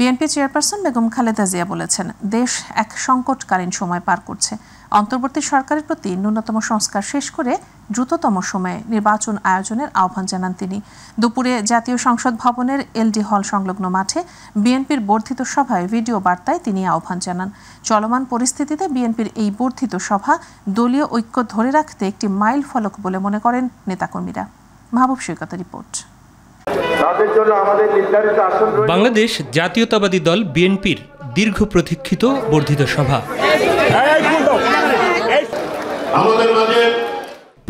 BNP chairperson Begum Khaleda Zia বলেছেন, দেশ এক সংকটকালীন সময় পার করছে। অন্তর্বর্তী সরকারের প্রতি ন্যূনতম সংস্কার শেষ করে দ্রুততম সময়ে নির্বাচন আয়োজনের আহ্বান জানান তিনি। দুপুরে জাতীয় সংসদ ভবনের এলডি হল সংলগ্ন মাঠে বিএনপির বর্ধিত সভায় ভিডিও বার্তায় তিনি আহ্বান জানান। চলমান পরিস্থিতিতে বিএনপির এই বর্ধিত সভা দলীয় ঐক্য ধরে রাখতে একটি মাইল ফলক বলে মনে করেন নেতাকর্মীরা। মাহবুব সৈকতের রিপোর্ট। বাংলাদেশ জাতীয়তাবাদী দল বিএনপির দীর্ঘ প্রতীক্ষিত বর্ধিত সভা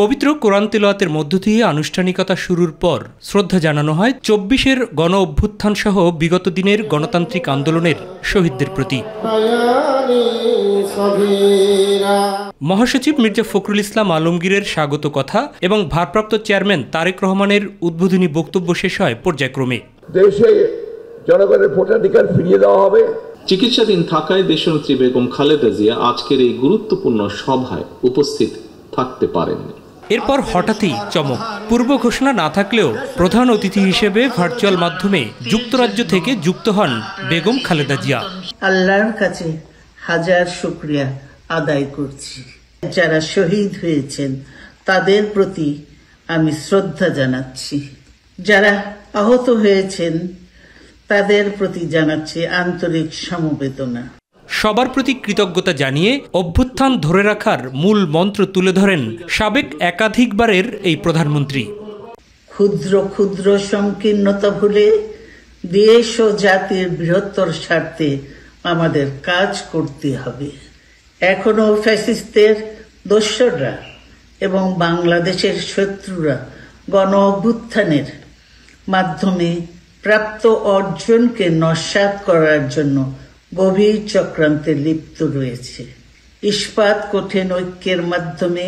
পবিত্র কোরআন তিলাওয়াতের মধ্য দিয়ে আনুষ্ঠানিকতা শুরুর পর শ্রদ্ধা জানানো হয় ২৪-এর গণ অভ্যুত্থান সহ বিগত দিনের গণতান্ত্রিক আন্দোলনের শহীদদের প্রতি। মহাসচিব মির্জা ফখরুল ইসলাম আলমগীরের স্বাগত কথা এবং ভারপ্রাপ্ত চেয়ারম্যান তারেক রহমানের উদ্বোধনী বক্তব্য শেষ হয় পর্যায়ক্রমে। দেশে জনগণের ভোটাধিকার ফিরিয়ে দেওয়া হবে। চিকিৎসাধীন থাকায় দেশনেত্রী বেগম খালেদা জিয়া আজকের এই গুরুত্বপূর্ণ সভায় উপস্থিত থাকতে পারেননি। এরপর হঠাৎই চমক। পূর্ব ঘোষণা না থাকলেও প্রধান অতিথি হিসেবে ভার্চুয়াল মাধ্যমে যুক্তরাজ্য থেকে যুক্ত হন বেগম খালেদা জিয়া। আল্লাহর কাছে হাজার শুকরিয়া আদায় করছি। যারা শহীদ হয়েছেন তাদের প্রতি আমি শ্রদ্ধা জানাচ্ছি। যারা আহত হয়েছেন তাদের প্রতি জানাচ্ছি আন্তরিক সমবেদনা। সবার প্রতি কৃতজ্ঞতা জানিয়ে অভ্যুত্থান ধরে রাখার মূল মন্ত্র তুলে ধরেন সাবেক একাধিকবারের এই প্রধানমন্ত্রী। ক্ষুদ্র ক্ষুদ্র সংকীর্ণতা ভুলে দেশ ও জাতির বৃহত্তর স্বার্থে আমাদের কাজ করতে হবে। এখনো ফ্যাসিস্টদের দোসররা এবং বাংলাদেশের শত্রুরা গণ অভ্যুত্থানের মাধ্যমে প্রাপ্ত অর্জনকে নস্যাৎ করার জন্য গভীর চক্রান্তে লিপ্ত রয়েছে। ইস্পাত কঠিন ঐক্যের মাধ্যমে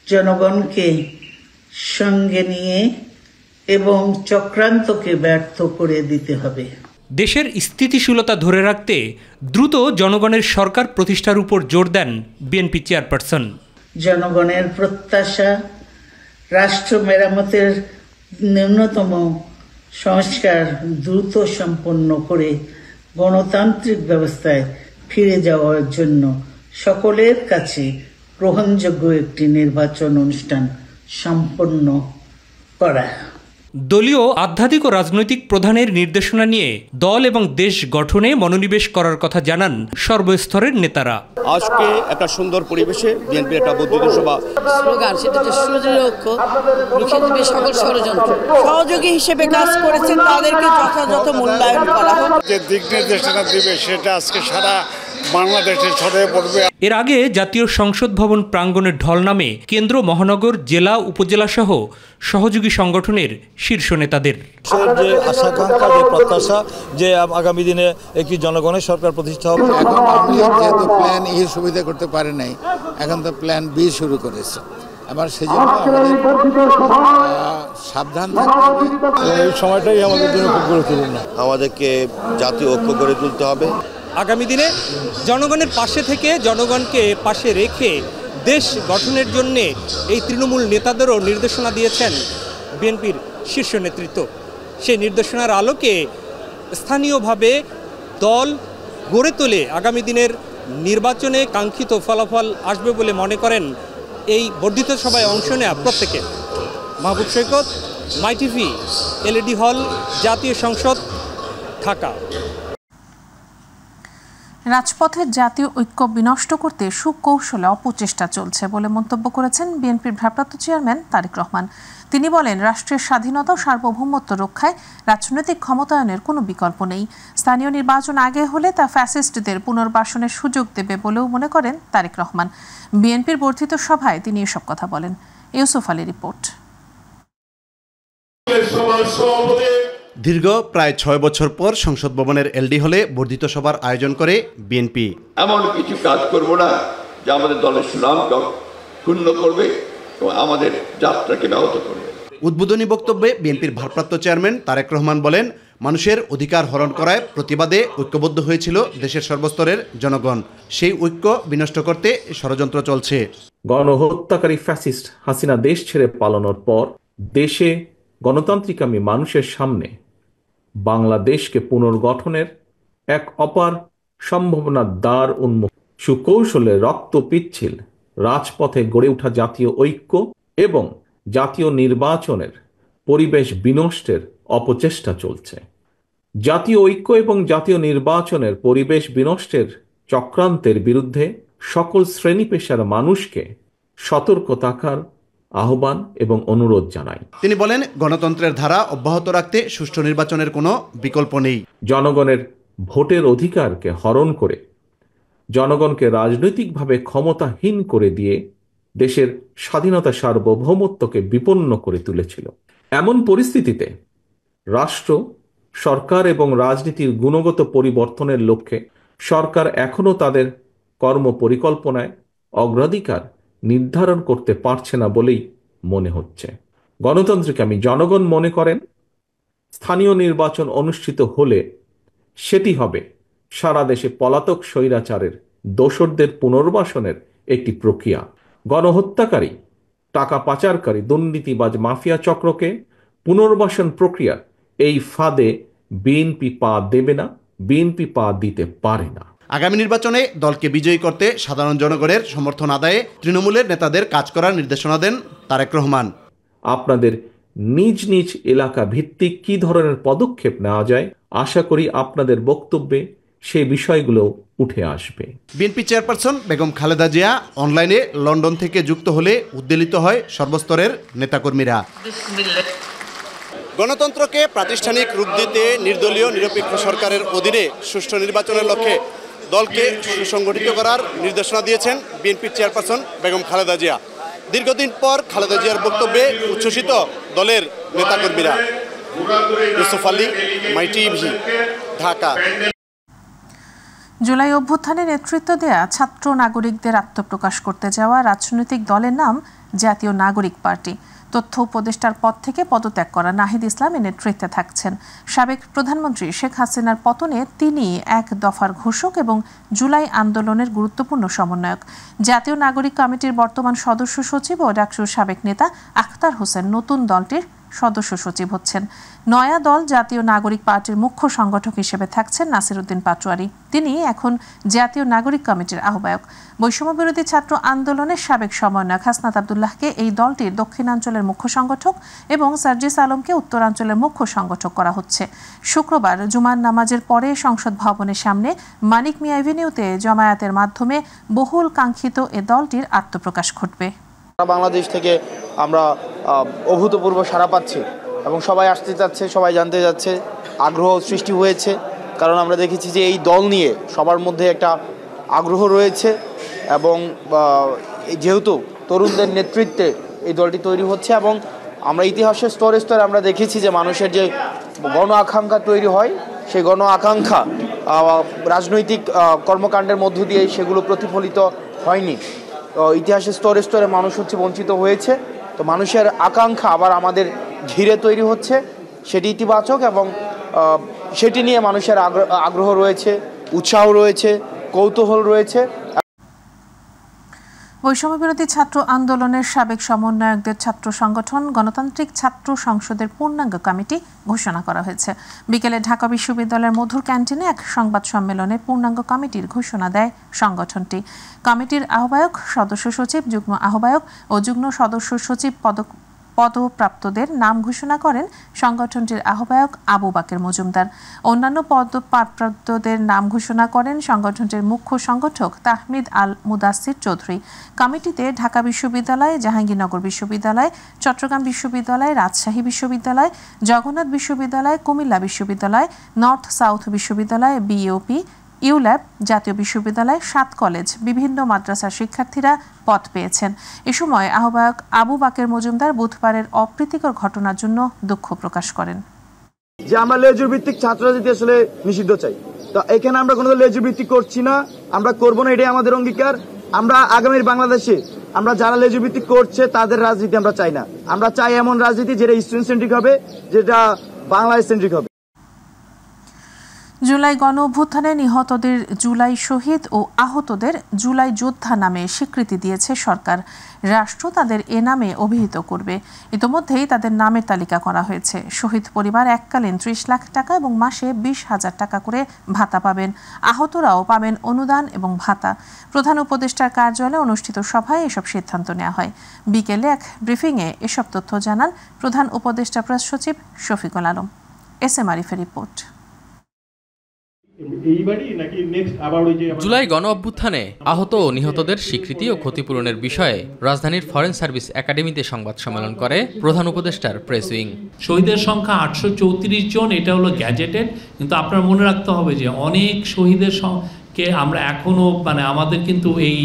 জনগণকে সঙ্গে নিয়ে এবং চক্রান্তকে ব্যর্থ করে দিতে হবে। দেশের স্থিতিশীলতা ধরে রাখতে দ্রুত জনগণের সরকার প্রতিষ্ঠার উপর জোর দেন বিএনপি চেয়ারপারসন। জনগণের প্রত্যাশা রাষ্ট্র মেরামতের ন্যূনতম সংস্কার দ্রুত সম্পন্ন করে গণতান্ত্রিক ব্যবস্থায় ফিরে যাওয়ার জন্য সকলের কাছে গ্রহণযোগ্য একটি নির্বাচন অনুষ্ঠান সম্পন্ন করা। দলীয় আধ্যাত্মিক ও রাজনৈতিক প্রধানের নির্দেশনা নিয়ে দল এবং দেশ গঠনে মনোনিবেশ করার কথা জানান সর্বস্তরের নেতারা। আজকে একটা সুন্দর পরিবেশে বিএনপির একটা বর্ধিত সভা স্লোগান, সেটা হচ্ছে সুদৃঢ় ঐক্য, রুখে দেবে সকল ষড়যন্ত্র। সহযোগী হিসেবে কাজ করেছেন তাদেরকে যথাযথ মূল্যায়ন করা হোক। যে দিক নির্দেশনা দিবে সেটা আজকে সারা বাংলাদেশে ছড়িয়ে পড়বে। এর আগে জাতীয় সংসদ ভবন প্রাঙ্গণের ঢল নামে কেন্দ্র, মহানগর, জেলা, উপজেলা সহ সহযোগী সংগঠনের শীর্ষ নেতাদের যে আশাকাঙ্ক্ষা, যে প্রত্যাশা যে আগামী দিনে একটি জনগণের সরকার প্রতিষ্ঠা হবে। এখন আমি যেহেতু প্ল্যান এ সুবিধা করতে পারে নাই, এখন তো প্ল্যান বি শুরু করেছে। আবার সেজন্য সাবধান থাকতে হবে। এই সময়টাই আমাদের জন্য খুব গুরুত্বপূর্ণ। আমাদেরকে জাতীয় ঐক্য গড়ে তুলতে হবে। আগামী দিনে জনগণের পাশে থেকে জনগণকে পাশে রেখে দেশ গঠনের জন্য এই তৃণমূল নেতাদেরও নির্দেশনা দিয়েছেন বিএনপির শীর্ষ নেতৃত্ব। সেই নির্দেশনার আলোকে স্থানীয়ভাবে দল গড়ে তোলে আগামী দিনের নির্বাচনে কাঙ্ক্ষিত ফলাফল আসবে বলে মনে করেন এই বর্ধিত সভায় অংশ নেওয়া প্রত্যেকে। মাহবুব সৈকত, মাই টিভি, এলইডি হল, জাতীয় সংসদ, ঢাকা। রাজপথের জাতীয় ঐক্য বিনষ্ট করতে সুকৌশলে অপচেষ্টা চলছে বলে মন্তব্য করেছেন বিএনপির ভারপ্রাপ্ত চেয়ারম্যান তারেক রহমান। তিনি বলেন, রাষ্ট্রের স্বাধীনতা ও সার্বভৌমত্ব রক্ষায় রাজনৈতিক ক্ষমতায়নের কোনো বিকল্প নেই। স্থানীয় নির্বাচন আগে হলে তা ফ্যাসিস্টদের পুনর্বাসনের সুযোগ দেবে বলেও মনে করেন তারেক রহমান। বিএনপির বর্ধিত সভায় তিনি এসব কথা বলেন। ইউসুফ আলী রিপোর্ট। দীর্ঘ প্রায় ৬ বছর পর সংসদ ভবনের এলডি হলে বর্ধিত সভার আয়োজন করে বিএনপি। এমন কিছু কাজ করব না যা আমাদের দলের সুনামকে ক্ষুণ্ণ করবে এবং আমাদের যাত্রাকে ব্যাহত করবে। উদ্বোধনী বক্তব্যে বিএনপির ভারপ্রাপ্ত চেয়ারম্যান তারেক রহমান বলেন, মানুষের অধিকার হরণ করায় প্রতিবাদে ঐক্যবদ্ধ হয়েছিল দেশের সর্বস্তরের জনগণ। সেই ঐক্য বিনষ্ট করতে ষড়যন্ত্র চলছে। গণহত্যাকারী ফ্যাসিস্ট হাসিনা দেশ ছেড়ে পালানোর পর দেশে গণতান্ত্রিকামী মানুষের সামনে বাংলাদেশকে পুনর্গঠনের এক অপার সম্ভাবনার দ্বার উন্মুক্ত। সুকৌশলে রক্ত পিচ্ছিল রাজপথে গড়ে ওঠা জাতীয় ঐক্য এবং জাতীয় নির্বাচনের পরিবেশ বিনষ্টের অপচেষ্টা চলছে। জাতীয় ঐক্য এবং জাতীয় নির্বাচনের পরিবেশ বিনষ্টের চক্রান্তের বিরুদ্ধে সকল শ্রেণী পেশার মানুষকে সতর্ক থাকার আহ্বান এবং অনুরোধ জানাই। তিনি বলেন, গণতন্ত্রের ধারা অব্যাহত রাখতে সুষ্ঠু নির্বাচনের কোনো বিকল্প নেই। জনগণের ভোটের অধিকারকে হরণ করে জনগণকে রাজনৈতিকভাবে ক্ষমতাহীন করে দিয়ে দেশের স্বাধীনতা সার্বভৌমত্বকে বিপন্ন করে তুলেছিল। এমন পরিস্থিতিতে রাষ্ট্র, সরকার এবং রাজনীতির গুণগত পরিবর্তনের লক্ষ্যে সরকার এখনও তাদের কর্মপরিকল্পনায় অগ্রাধিকার নির্ধারণ করতে পারছে না বলেই মনে হচ্ছে। গণতন্ত্রকে জনগণ মনে করেন স্থানীয় নির্বাচন অনুষ্ঠিত হলে সেটি হবে সারা দেশে পলাতক স্বৈরাচারের দোসরদের পুনর্বাসনের একটি প্রক্রিয়া। গণহত্যাকারী, টাকা পাচারকারী, দুর্নীতিবাজ মাফিয়া চক্রকে পুনর্বাসন প্রক্রিয়া এই ফাঁদে বিএনপি পা দেবে না, বিএনপি পা দিতে পারে না। আগামী নির্বাচনে দলকে বিজয়ী করতে সাধারণ জনগণের সমর্থন আদায়ে তৃণমূলের নেতাদের কাজ করার নির্দেশনা দেন তারেক রহমান। আপনাদের নিজ নিজ এলাকা ভিত্তিক কি ধরনের পদক্ষেপ নেওয়া যায়, আশা করি আপনাদের বক্তব্যে সেই বিষয়গুলো উঠে আসবে। বিএনপি চেয়ারপারসন বেগম খালেদা জিয়া অনলাইনে লন্ডন থেকে যুক্ত হলে উদ্বেলিত হয় সর্বস্তরের নেতাকর্মীরা। গণতন্ত্রকে প্রাতিষ্ঠানিক রূপ দিতে নির্দলীয় নিরপেক্ষ সরকারের অধীনে সুষ্ঠু নির্বাচনের লক্ষ্যে দলকে সুসংগঠিত করার নির্দেশনা দিয়েছেন বিএনপির চেয়ারপারসন বেগম খালেদা জিয়া। দীর্ঘদিন পর খালেদা জিয়ার বক্তব্যে উচ্ছ্বসিত দলের নেতাকর্মীরা। ইউসুফ আলী, মাই টিভি, ঢাকা। জুলাই অভ্যুত্থানে নেতৃত্ব দেয়া ছাত্র নাগরিকদের আত্মপ্রকাশ করতে যাওয়া রাজনৈতিক দলের নাম জাতীয় নাগরিক পার্টি। তথ্য উপদেষ্টার পদ থেকে পদত্যাগ করা নাহিদ ইসলাম এর নেতৃত্বে থাকছেন। সাবেক প্রধানমন্ত্রী শেখ হাসিনার পতনে তিনি এক দফার ঘোষক এবং জুলাই আন্দোলনের গুরুত্বপূর্ণ সমন্বয়ক। জাতীয় নাগরিক কমিটির বর্তমান সদস্য সচিব ও ডাকসুর সাবেক নেতা আখতার হোসেন নতুন দলটির সদস্য সচিব হচ্ছেন। নয়া দল জাতীয় নাগরিক পার্টির মুখ্য সংগঠক হিসেবে থাকছেন নাসির উদ্দিন পাটোয়ারি। তিনি এখন জাতীয় নাগরিক কমিটির আহ্বায়ক। বৈষম্য বিরোধী ছাত্র আন্দোলনের সাবেক সমন্বয়ক হাসনাত আব্দুল্লাহকে এই দলটির দক্ষিণাঞ্চলের মুখ্য সংগঠক এবং সার্জিস আলমকে উত্তরাঞ্চলের মুখ্য সংগঠক করা হচ্ছে। শুক্রবার জুমার নামাজের পরে সংসদ ভবনের সামনে মানিক মিয়া এভিনিউতে জমায়েতের মাধ্যমে বহুল কাঙ্ক্ষিত এ দলটির আত্মপ্রকাশ ঘটবে। বাংলাদেশ থেকে আমরা অভূতপূর্ব সাড়া পাচ্ছি এবং সবাই আসতে যাচ্ছে, সবাই জানতে যাচ্ছে, আগ্রহ সৃষ্টি হয়েছে। কারণ আমরা দেখেছি যে এই দল নিয়ে সবার মধ্যে একটা আগ্রহ রয়েছে এবং যেহেতু তরুণদের নেতৃত্বে এই দলটি তৈরি হচ্ছে এবং আমরা ইতিহাসের স্তরে স্তরে আমরা দেখেছি যে মানুষের যে গণ আকাঙ্ক্ষা তৈরি হয়, সেই গণ আকাঙ্ক্ষা রাজনৈতিক কর্মকাণ্ডের মধ্য দিয়ে সেগুলো প্রতিফলিত হয়নি। ইতিহাসের স্তরে স্তরে মানুষ বঞ্চিত হয়েছে। তো মানুষের আকাঙ্ক্ষা আবার আমাদের ঘিরে তৈরি হচ্ছে, সেটি ইতিবাচক এবং সেটি নিয়ে মানুষের আগ্রহ রয়েছে, উৎসাহ রয়েছে, কৌতূহল রয়েছে। বৈষম্য বিরোধী ছাত্র আন্দোলনের সাবেক সমন্বয়কদের ছাত্র সংগঠন গণতান্ত্রিক ছাত্র সংসদের পূর্ণাঙ্গ কমিটি ঘোষণা করা হয়েছে। বিকেলে ঢাকা বিশ্ববিদ্যালয়ের মধুর ক্যান্টিনে এক সংবাদ সম্মেলনে পূর্ণাঙ্গ কমিটির ঘোষণা দেয় সংগঠনটি। কমিটির আহ্বায়ক, সদস্য সচিব, যুগ্ম আহ্বায়ক ও যুগ্ম সদস্য সচিব পদপ্রাপ্তদের নাম ঘোষণা করেন সংগঠনটির আহ্বায়ক আবু বাকের মজুমদার। অন্যান্য পদপ্রাপ্তদের নাম ঘোষণা করেন সংগঠনটির মুখ্য সংগঠক তাহমিদ আল মুদাসির চৌধুরী। কমিটিতে ঢাকা বিশ্ববিদ্যালয়, জাহাঙ্গীরনগর বিশ্ববিদ্যালয়, চট্টগ্রাম বিশ্ববিদ্যালয়, রাজশাহী বিশ্ববিদ্যালয়, জগন্নাথ বিশ্ববিদ্যালয়, কুমিল্লা বিশ্ববিদ্যালয়, নর্থ সাউথ বিশ্ববিদ্যালয়, বিওপি, ইউল্যাব, জাতীয় বিশ্ববিদ্যালয়, 7 কলেজ, বিভিন্ন মাদ্রাসার শিক্ষার্থীরা পদ পেয়েছেন। এ সময় আহ্বায়ক আবু বাকের মজুমদার বুধবারের অপ্রীতিকর ঘটনার জন্য দুঃখ প্রকাশ করেন। যে আমরা লেজুর ভিত্তিক ছাত্র রাজনীতি আসলে নিষিদ্ধ চাই, তো এখানে আমরা কোনো লেজুর ভিত্তিক করছি না, আমরা করবো না, এটাই আমাদের অঙ্গীকার। আমরা আগামীর বাংলাদেশে আমরা যারা লেজুর ভিত্তিক করছে তাদের রাজনীতি আমরা চাই না। আমরা চাই এমন রাজনীতি যেটা স্টুডেন্ট সেন্ট্রিক হবে, যেটা বাংলাদেশ সেন্ট্রিক হবে। জুলাই গণ অভ্যুত্থানে নিহতদের জুলাই শহীদ ও আহতদের জুলাই যোদ্ধা নামে স্বীকৃতি দিয়েছে সরকার। রাষ্ট্র তাদের এ নামে অভিহিত করবে। ইতোমধ্যেই তাদের নামের তালিকা করা হয়েছে। শহীদ পরিবার এককালীন ৩০ লাখ টাকা এবং মাসে ২০,০০০ টাকা করে ভাতা পাবেন। আহতরাও পাবেন অনুদান এবং ভাতা। প্রধান উপদেষ্টার কার্যালয়ে অনুষ্ঠিত সভায় এসব সিদ্ধান্ত নেওয়া হয়। বিকেলে এক ব্রিফিংয়ে এসব তথ্য জানান প্রধান উপদেষ্টা প্রেস সচিব শফিকুল আলম। SM আরিফের রিপোর্ট। জুলাই গণ অভ্যুত্থানে আহত ও নিহতদের স্বীকৃতি ও ক্ষতিপূরণের বিষয়ে রাজধানীর ফরেন সার্ভিস একাডেমিতে সংবাদ সম্মেলন করে প্রধান উপদেষ্টার প্রেস উইং। শহীদের সংখ্যা 834 জন, এটা হলো গ্যাজেটেড, কিন্তু আপনার মনে রাখতে হবে যে অনেক শহীদের কে আমরা এখনো আমাদের কিন্তু এই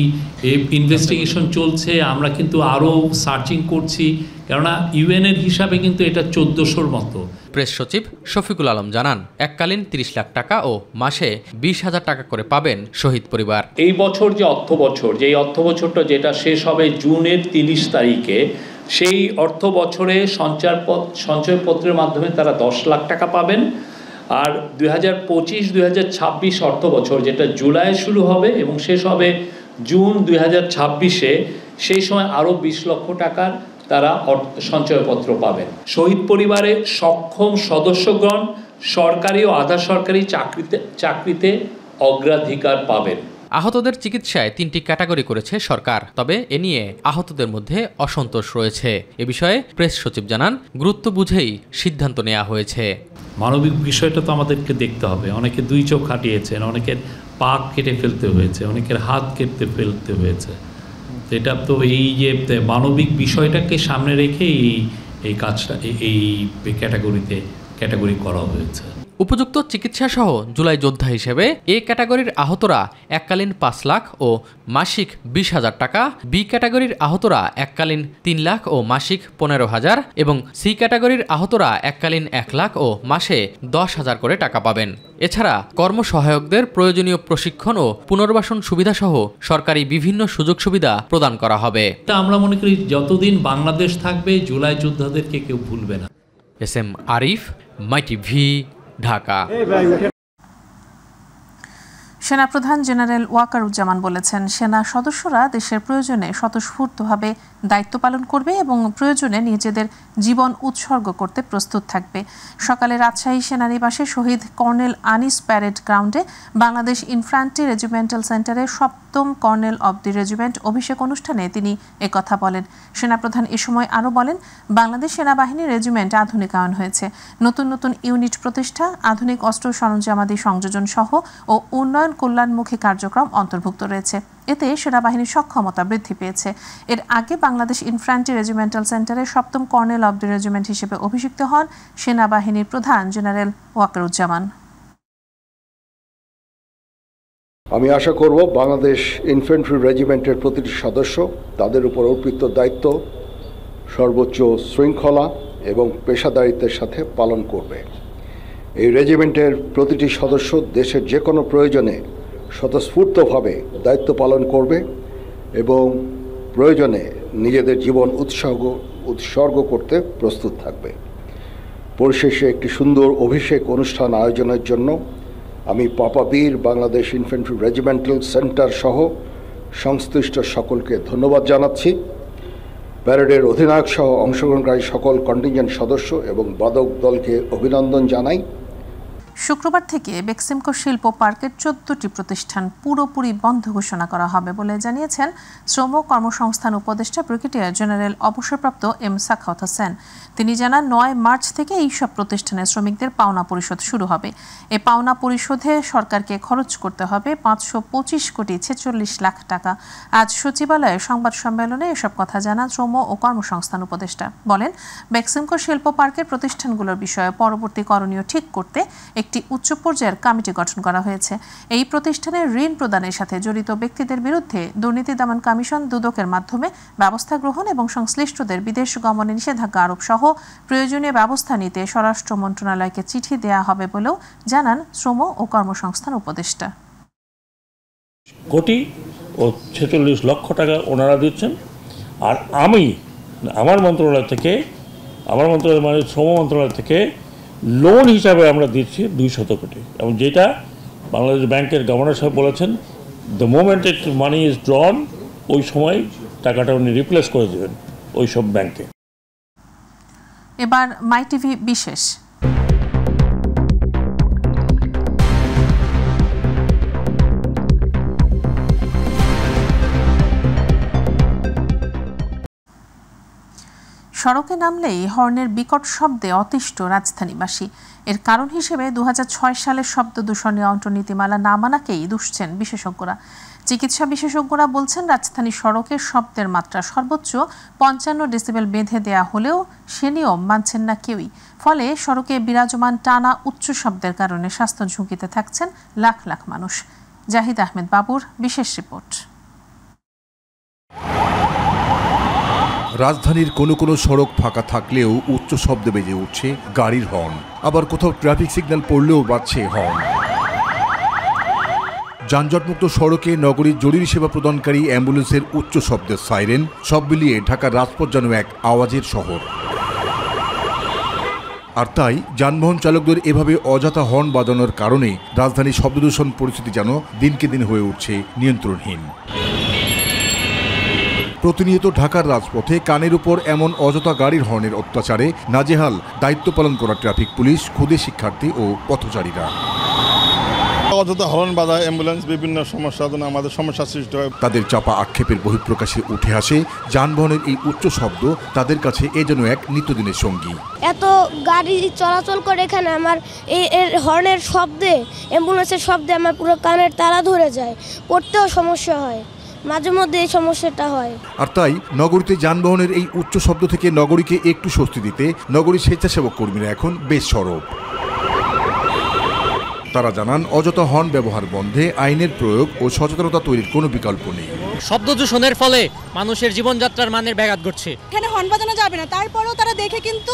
ইনভেস্টিগেশন চলছে, আমরা কিন্তু আরও সার্চিং করছি, কেননা ইউএনের হিসাবে কিন্তু এটা 1400-র মতো। প্রেস সচিব শফিকুল আলম জানান, এককালীন 30 লাখ টাকা ও মাসে 20,000 টাকা করে পাবেন শহীদ পরিবার। এই বছর যে অর্থ বছর, যে অর্থ বছরটা যেটা শেষ হবে জুনের 30 তারিখে, সেই অর্থ বছরে সঞ্চয়পত্রের মাধ্যমে তারা 10 লাখ টাকা পাবেন। আর 2025-2026 অর্থ বছর, যেটা জুলাই শুরু হবে এবং শেষ হবে জুন 2026-এ, সেই সময় আরও 20 লক্ষ টাকার তারা সঞ্চয়পত্র পাবেন। শহীদ পরিবারের সক্ষম সদস্যগণ সরকারি ও আধা সরকারি চাকরিতে অগ্রাধিকার পাবেন। আহতদের চিকিৎসায় 3টি ক্যাটাগরি করেছে সরকার, তবে এ নিয়ে আহতদের মধ্যে অসন্তোষ রয়েছে। এ বিষয়ে প্রেস সচিব জানান, গুরুত্ব বুঝেই সিদ্ধান্ত নেওয়া হয়েছে। মানবিক বিষয়টা তো আমাদেরকে দেখতে হবে। অনেকে 2 চোখ হারিয়েছেন, অনেকের পা কেটে ফেলতে হয়েছে, অনেকের হাত কেটে ফেলতে হয়েছে। এটা তো এই যে মানবিক বিষয়টাকে সামনে রেখে এই কাজটা এই ক্যাটাগরি করা হয়েছে। উপযুক্ত চিকিৎসা সহ জুলাই যোদ্ধা হিসেবে এ ক্যাটাগরির আহতরা এককালীন 5 লাখ ও মাসিক 20,000 টাকা, বি ক্যাটাগরির আহতরা এককালীন 3 লাখ ও মাসিক 15,000 এবং সি ক্যাটাগরির আহতরা এককালীন 1 লাখ ও মাসে 10,000 করে টাকা পাবেন। এছাড়া কর্মসহায়কদের প্রয়োজনীয় প্রশিক্ষণ ও পুনর্বাসন সুবিধা সহ সরকারি বিভিন্ন সুযোগ সুবিধা প্রদান করা হবে। আমরা মনে করি যতদিন বাংলাদেশ থাকবে জুলাই যোদ্ধাদেরকে কেউ ভুলবে না। SM Arif, MyTV, Dhaka. সেনাপ্রধান জেনারেল ওয়াকারুজ্জামান বলেছেন, সেনা সদস্যরা দেশের প্রয়োজনে স্বতঃস্ফূর্তভাবে দায়িত্ব পালন করবে এবং প্রয়োজনে নিজেদের জীবন উৎসর্গ করতে প্রস্তুত থাকবে। সকালে রাজশাহী সেনানিবাসে শহীদ কর্নেল আনিস প্যারেড গ্রাউন্ডে বাংলাদেশ ইনফ্যান্ট্রি রেজিমেন্টাল সেন্টারে 7ম কর্নেল অব দি রেজিমেন্ট অভিষেক অনুষ্ঠানে তিনি একথা বলেন। সেনাপ্রধান এ সময় আরও বলেন, বাংলাদেশ সেনাবাহিনীর রেজিমেন্ট আধুনিকায়ন হয়েছে। নতুন নতুন ইউনিট প্রতিষ্ঠা, আধুনিক অস্ত্র সরঞ্জামাদি সংযোজন সহ ও উন্নয়ন কল্যাণমুখী কার্যক্রম অন্তর্ভুক্ত রয়েছে। এতে সেনাবাহিনীর সক্ষমতা বৃদ্ধি পেয়েছে। এর আগে বাংলাদেশ ইনফ্যান্ট্রি রেজিমেন্টাল সেন্টারে 7ম কর্নেল অব দি রেজিমেন্ট হিসেবে অভিষিক্ত হন সেনাবাহিনীর প্রধান জেনারেল ওয়াকারুজ্জামান। আমি আশা করব বাংলাদেশ ইনফ্যান্ট্রি রেজিমেন্টের প্রতিটি সদস্য তাদের উপর অর্পিত দায়িত্ব সর্বোচ্চ শৃঙ্খলা এবং পেশাদারিত্বের সাথে পালন করবে। এই রেজিমেন্টের প্রতিটি সদস্য দেশের যে কোনো প্রয়োজনে স্বতঃস্ফূর্তভাবে দায়িত্ব পালন করবে এবং প্রয়োজনে নিজেদের জীবন উৎসর্গ করতে প্রস্তুত থাকবে। পরিশেষে একটি সুন্দর অভিষেক অনুষ্ঠান আয়োজনের জন্য আমি পাপাবীর বাংলাদেশ ইনফ্যান্ট্রি রেজিমেন্টাল সেন্টার সহ সংশ্লিষ্ট সকলকে ধন্যবাদ জানাচ্ছি। প্যারেডের অধিনায়ক সহ অংশগ্রহণকারী সকল কন্টিনজেন্ট সদস্য এবং বাদক দলকে অভিনন্দন জানাই। শুক্রবার থেকে বেক্সিমকো শিল্প পার্কের 14টি প্রতিষ্ঠান পুরোপুরি বন্ধ ঘোষণা করা হবে বলে জানিয়েছেন শ্রম কর্মসংস্থান উপদেষ্টা ব্রিগেডিয়ার জেনারেল অবসরপ্রাপ্ত M সাখাওয়াত হোসেন। তিনি জানান, 9 মার্চ থেকে এই সব প্রতিষ্ঠানের শ্রমিকদের পাওনা পরিশোধ শুরু হবে। এই পাওনা পরিশোধে সরকারকে খরচ করতে হবে 525 কোটি 46 লাখ টাকা। আজ সচিবালয়ে সংবাদ সম্মেলনে এসব কথা জানান শ্রম ও কর্মসংস্থান উপদেষ্টা। বলেন, বেক্সিমকো শিল্প পার্কের প্রতিষ্ঠানগুলোর বিষয়ে পরবর্তী করণীয় ঠিক করতে একটি উচ্চ পর্যায়ের কমিটি গঠন করা হয়েছে। এই প্রতিষ্ঠানের ঋণ প্রদানের সাথে জড়িত ব্যক্তিদের বিরুদ্ধে দুর্নীতি দমন কমিশন দুদকের মাধ্যমে ব্যবস্থা গ্রহণ এবং সংশ্লিষ্টদের বিদেশ গমনে নিষেধাজ্ঞা আরোপ সহ প্রয়োজনীয় ব্যবস্থা নিতে স্বরাষ্ট্র মন্ত্রণালয়কে চিঠি দেয়া হবে বলেও জানান শ্রম ও কর্মসংস্থান উপদেষ্টা। কোটি ও 46 লক্ষ টাকা ওনারা দিচ্ছেন, আর আমার মন্ত্রণালয় মানে শ্রম মন্ত্রণালয় থেকে লোন হিসাবে আমরা দিচ্ছি 200 কোটি, এবং যেটা বাংলাদেশ ব্যাংকের গভর্নর সাহেব বলেছেন the moment it money is drawn, ওই সময় টাকাটা উনি রিপ্লেস করে দেবেন ওই সব ব্যাংকে। এবার মাই টিভি বিশেষ। সড়কে নামলেই হর্নের বিকট শব্দে অতিষ্ঠ রাজধানীবাসী। এর কারণ হিসেবে 2006 সালের শব্দ দূষণ নিয়ন্ত্রণ নীতিমালা না মানাকেই দুষছেন বিশেষজ্ঞরা। চিকিৎসা বিশেষজ্ঞরা বলছেন, রাজধানী সড়কে শব্দের মাত্রা সর্বোচ্চ 55 ডেসিবেল বেঁধে দেয়া হলেও সে নিয়ম মানছেন না কেউই। ফলে সড়কে বিরাজমান টানা উচ্চ শব্দের কারণে স্বাস্থ্য ঝুঁকিতে থাকছেন লাখ লাখ মানুষ। জাহিদ আহমেদ বাবুর বিশেষ রিপোর্ট। রাজধানীর কোনো কোনো সড়ক ফাঁকা থাকলেও উচ্চ শব্দে বেজে উঠছে গাড়ির হর্ন, আবার কোথাও ট্রাফিক সিগন্যাল পড়লেও বাজছে হর্ন। যানজটমুক্ত সড়কে নগরীর জরুরি সেবা প্রদানকারী অ্যাম্বুলেন্সের উচ্চ শব্দের সাইরেন, সব মিলিয়ে ঢাকার রাজপথ যেন এক আওয়াজের শহর। আর তাই যানবাহন চালকদের এভাবে অযথা হর্ন বাজানোর কারণে রাজধানীর শব্দদূষণ পরিস্থিতি যেন দিনকে দিন হয়ে উঠছে নিয়ন্ত্রণহীন। প্রতিনিয়ত ঢাকার রাজপথে কানের উপর এমন অযথা গাড়ির হর্নের অত্যাচারে নাজেহাল দায়িত্ব পালন করা ট্রাফিক পুলিশ, খুদে শিক্ষার্থী ও পথচারীরা। অযথা হর্ন বাজা অ্যাম্বুলেন্স বিভিন্ন সমস্যার জন্য আমাদের সমস্যা সৃষ্টি হয়। তাদের চাপা আক্ষেপের বহিঃপ্রকাশে উঠে আসে যানবাহনের এই উচ্চ শব্দ তাদের কাছে এ যেন এক নিত্যদিনের সঙ্গী। এত গাড়ি চলাচল করে এখানে আমার এর হর্নের শব্দে, অ্যাম্বুলেন্সের শব্দে আমার পুরো কানের তারা ধরে যায়, পড়তেও সমস্যা হয়, মাঝে মধ্যে এই সমস্যাটা হয়। আর তাই নগরীতে যানবাহনের এই উচ্চ শব্দ থেকে নগরীকে একটু স্বস্তি দিতে নগরীর স্বেচ্ছাসেবক কর্মীরা এখন বেশ সরব। তারা জানান, অযথা হর্ন ব্যবহার বন্ধে আইনের প্রয়োগ ও সচেতনতা তৈরির কোনো বিকল্প নেই। শব্দ দূষণের ফলে মানুষের জীবনযাত্রার মানের ব্যাঘাত ঘটছে। এখানে হর্ন বাজানো যাবে না, তারপরেও তারা দেখে কিন্তু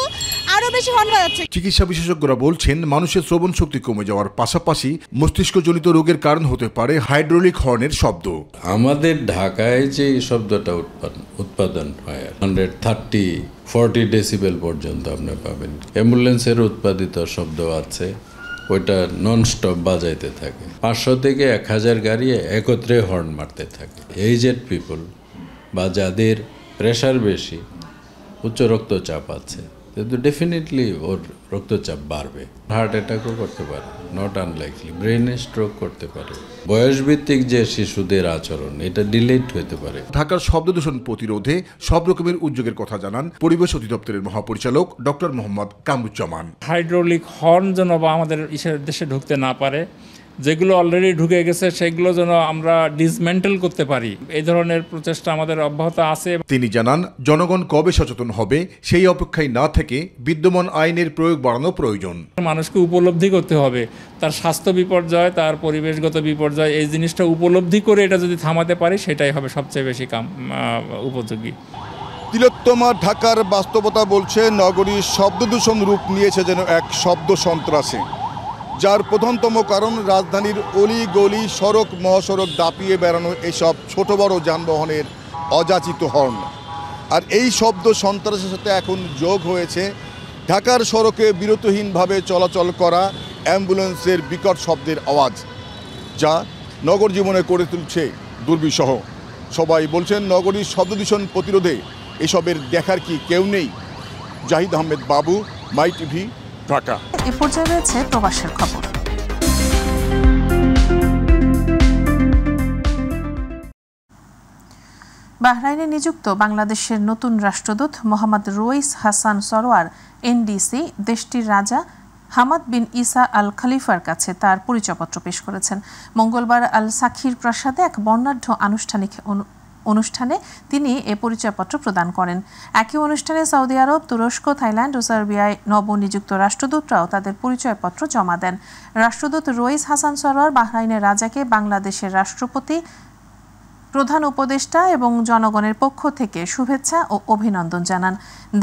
আরো বেশি হর্ন বাজাচ্ছে। চিকিৎসা বিশেষজ্ঞরা বলছেন, মানুষের শ্রবণ শক্তি কমে যাওয়ার পাশাপাশি মস্তিষ্কজনিত রোগের কারণ হতে পারে হাইড্রোলিক হর্নের শব্দ। আমাদের ঢাকায় যে শব্দটা উৎপাদন হয় 130-40 ডেসিবেল পর্যন্ত আপনি পাবেন। অ্যাম্বুলেন্সের উৎপাদিত শব্দ আছে, ওইটা নন স্টপ বাজাইতে থাকে। 500 থেকে 1000 গাড়ি একত্রে হর্ন মারতে থাকে। এইজেড পিপল বা যাদের প্রেশার বেশি, উচ্চ রক্তচাপ আছে, কিন্তু ডেফিনেটলি ওর রক্তচাপ বাড়বে। হার্ট অ্যাটাকও করতে পারে, নট আনলাইকলি ব্রেনে স্ট্রোক করতে পারে। বয়সভিত্তিক যে শিশুদের আচরণ, এটা ডিলেট হতে পারে। ঢাকার শব্দ দূষণ প্রতিরোধে সব রকমের উদ্যোগের কথা জানান পরিবেশ অধিদপ্তরের মহাপরিচালক doctor Mohammad Kamruzzaman. Hydraulic horn যেন বা আমাদের দেশে ঢুকতে না পারে, যেগুলো অলরেডি ঢুকে গেছে সেগুলো যেন আমরা ডিসমেন্টেল করতে পারি, এই ধরনের প্রচেষ্টা আমাদের অব্যাহত আছে। তিনি জানান, জনগণ কবে সচেতন হবে সেই অপেক্ষায় না থেকে বিদ্যমান আইনের প্রয়োগ বাড়ানো প্রয়োজন। মানুষকে উপলব্ধি করতে হবে তার স্বাস্থ্য বিপর্যয়, তার পরিবেশগত বিপর্যয়, এই জিনিসটা উপলব্ধি করে এটা যদি থামাতে পারি সেটাই হবে সবচেয়ে বেশি উপযোগী। তিলোত্তমা ঢাকার বাস্তবতা বলছে, নগরীর শব্দ দূষণ রূপ নিয়েছে যেন এক শব্দ সন্ত্রাসে, যার প্রধানতম কারণ রাজধানীর অলি গলি, সড়ক মহাসড়ক দাপিয়ে বেড়ানো এসব ছোট বড় যানবাহনের অযাচিত হর্ন। আর এই শব্দ সন্ত্রাসের সাথে এখন যোগ হয়েছে ঢাকার সড়কে বিরতহীনভাবে চলাচল করা অ্যাম্বুলেন্সের বিকট শব্দের আওয়াজ, যা নগর জীবনে করে তুলছে দুর্বিষহ। সবাই বলছেন, নগরীর শব্দ দূষণ প্রতিরোধে এসবের দেখার কি কেউ নেই? জাহিদ আহমেদ বাবু, মাই টিভি, ঢাকা। এ পর্যায়ে রয়েছে প্রবাসের খবর। বাহরাইনে নিযুক্ত বাংলাদেশের নতুন রাষ্ট্রদূত মোহাম্মদ রুইস হাসান সরোয়ার এনডিসি দেশটির রাজা হামাদ বিন ইসা আল খলিফার কাছে তার পরিচয়পত্র পেশ করেছেন। মঙ্গলবার আল সাখির প্রাসাদে এক বর্ণাঢ্য আনুষ্ঠানিক অনুষ্ঠানে তিনি এ পরিচয়পত্র প্রদান করেন। একই অনুষ্ঠানে সৌদি আরব, তুরস্ক, থাইল্যান্ড ও সার্বিয়ায় নবনিযুক্ত রাষ্ট্রদূতরাও তাদের পরিচয়পত্র জমা দেন। রাষ্ট্রদূত রুইস হাসান সরোয়ার বাহরাইনের রাজাকে বাংলাদেশের রাষ্ট্রপতি প্রধান উপদেষ্টা এবং জনগণের পক্ষ থেকে শুভেচ্ছা ও অভিনন্দন জানান।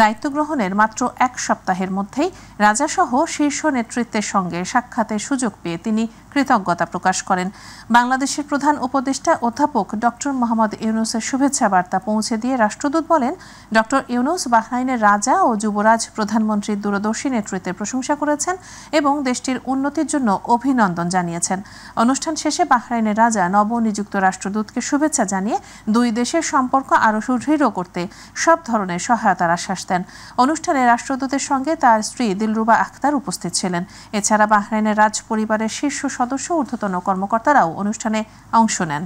দায়িত্ব গ্রহণের মাত্র এক সপ্তাহের মধ্যেই রাজাসহ শীর্ষ নেতৃত্বের সঙ্গে সাক্ষাতের সুযোগ পেয়ে তিনি কৃতজ্ঞতা প্রকাশ করেন। বাংলাদেশের প্রধান উপদেষ্টা অধ্যাপক ডক্টর মোহাম্মদ ইউনূসের শুভেচ্ছা বার্তা পৌঁছে দিয়ে রাষ্ট্রদূত বলেন, ডক্টর ইউনূস বাহরাইনের রাজা ও যুবরাজ প্রধানমন্ত্রীর দূরদর্শী নেতৃত্বের প্রশংসা করেছেন এবং দেশটির উন্নতির জন্য অভিনন্দন জানিয়েছেন। অনুষ্ঠান শেষে বাহরাইনের রাজা নবনিযুক্ত রাষ্ট্রদূতকে শুভেচ্ছা জানিয়ে দুই দেশের সম্পর্ক আরও সুদৃঢ় করতে সব ধরনের সহায়তার আশ্বাস দেন। অনুষ্ঠানে রাষ্ট্রদূতের সঙ্গে তার স্ত্রী দিলরুবা আক্তার উপস্থিত ছিলেন। এছাড়া বাহরাইনের রাজ পরিবারের শীর্ষ সদস্য ঊর্ধ্বতন কর্মকর্তারাও অনুষ্ঠানে অংশ নেন।